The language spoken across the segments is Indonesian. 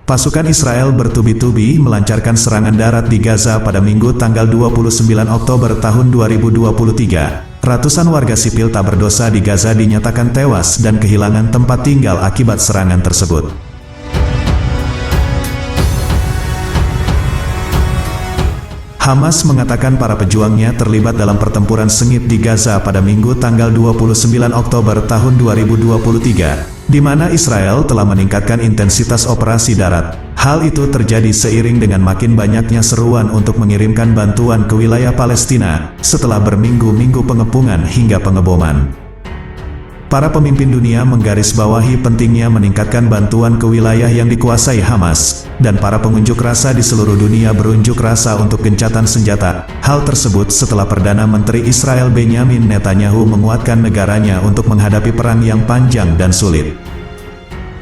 Pasukan Israel bertubi-tubi melancarkan serangan darat di Gaza pada Minggu tanggal 29 Oktober tahun 2023. Ratusan warga sipil tak berdosa di Gaza dinyatakan tewas dan kehilangan tempat tinggal akibat serangan tersebut. Hamas mengatakan para pejuangnya terlibat dalam pertempuran sengit di Gaza pada Minggu tanggal 29 Oktober tahun 2023. Di mana Israel telah meningkatkan intensitas operasi darat. Hal itu terjadi seiring dengan makin banyaknya seruan untuk mengirimkan bantuan ke wilayah Palestina, setelah berminggu-minggu pengepungan hingga pengeboman. Para pemimpin dunia menggarisbawahi pentingnya meningkatkan bantuan ke wilayah yang dikuasai Hamas, dan para pengunjuk rasa di seluruh dunia berunjuk rasa untuk gencatan senjata. Hal tersebut setelah Perdana Menteri Israel Benyamin Netanyahu menguatkan negaranya untuk menghadapi perang yang panjang dan sulit.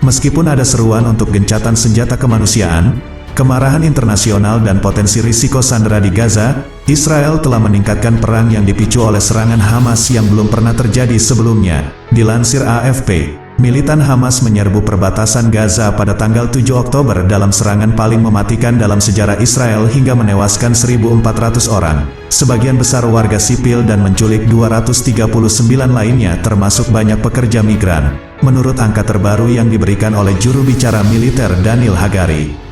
Meskipun ada seruan untuk gencatan senjata kemanusiaan, kemarahan internasional dan potensi risiko sandera di Gaza, Israel telah meningkatkan perang yang dipicu oleh serangan Hamas yang belum pernah terjadi sebelumnya. Dilansir AFP, militan Hamas menyerbu perbatasan Gaza pada tanggal 7 Oktober dalam serangan paling mematikan dalam sejarah Israel hingga menewaskan 1.400 orang, sebagian besar warga sipil dan menculik 239 lainnya termasuk banyak pekerja migran, menurut angka terbaru yang diberikan oleh juru bicara militer Daniel Hagari.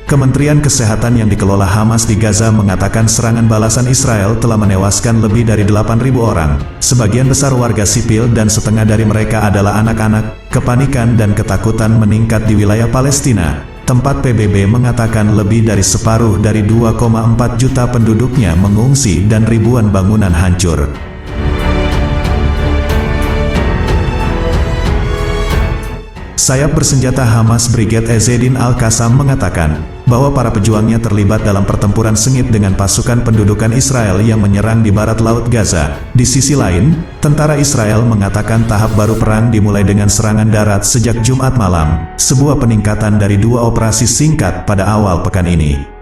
Kementerian Kesehatan yang dikelola Hamas di Gaza mengatakan serangan balasan Israel telah menewaskan lebih dari 8.000 orang, sebagian besar warga sipil dan setengah dari mereka adalah anak-anak. Kepanikan dan ketakutan meningkat di wilayah Palestina, tempat PBB mengatakan lebih dari separuh dari 2,4 juta penduduknya mengungsi dan ribuan bangunan hancur. Sayap bersenjata Hamas Brigade Ezzedine Al-Qassam mengatakan bahwa para pejuangnya terlibat dalam pertempuran sengit dengan pasukan pendudukan Israel yang menyerang di barat laut Gaza. Di sisi lain, tentara Israel mengatakan tahap baru perang dimulai dengan serangan darat sejak Jumat malam, sebuah peningkatan dari 2 operasi singkat pada awal pekan ini.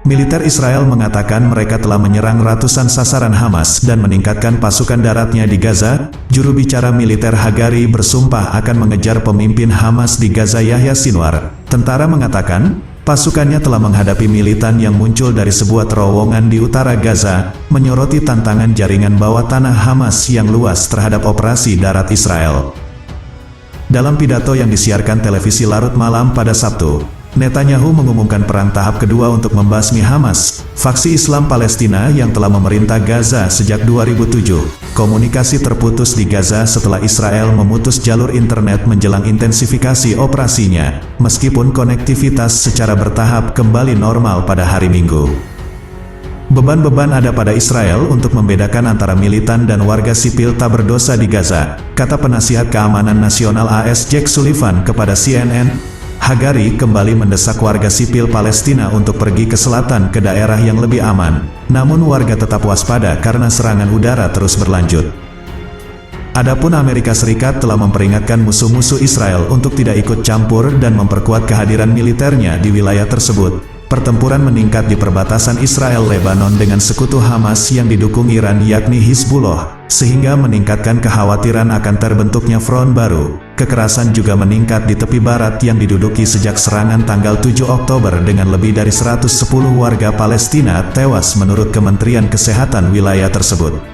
Militer Israel mengatakan mereka telah menyerang ratusan sasaran Hamas dan meningkatkan pasukan daratnya di Gaza. Juru bicara militer Hagari bersumpah akan mengejar pemimpin Hamas di Gaza Yahya Sinwar. Tentara mengatakan, pasukannya telah menghadapi militan yang muncul dari sebuah terowongan di utara Gaza, menyoroti tantangan jaringan bawah tanah Hamas yang luas terhadap operasi darat Israel. Dalam pidato yang disiarkan televisi larut malam pada Sabtu, Netanyahu mengumumkan perang tahap kedua untuk membasmi Hamas, faksi Islam Palestina yang telah memerintah Gaza sejak 2007. Komunikasi terputus di Gaza setelah Israel memutus jalur internet menjelang intensifikasi operasinya, meskipun konektivitas secara bertahap kembali normal pada hari Minggu. Beban-beban ada pada Israel untuk membedakan antara militan dan warga sipil tak berdosa di Gaza, kata penasihat keamanan nasional AS Jake Sullivan kepada CNN. Hagari kembali mendesak warga sipil Palestina untuk pergi ke selatan ke daerah yang lebih aman, namun warga tetap waspada karena serangan udara terus berlanjut. Adapun Amerika Serikat telah memperingatkan musuh-musuh Israel untuk tidak ikut campur dan memperkuat kehadiran militernya di wilayah tersebut. Pertempuran meningkat di perbatasan Israel-Lebanon dengan sekutu Hamas yang didukung Iran yakni Hizbullah, sehingga meningkatkan kekhawatiran akan terbentuknya front baru. Kekerasan juga meningkat di tepi barat yang diduduki sejak serangan tanggal 7 Oktober dengan lebih dari 110 warga Palestina tewas menurut Kementerian Kesehatan wilayah tersebut.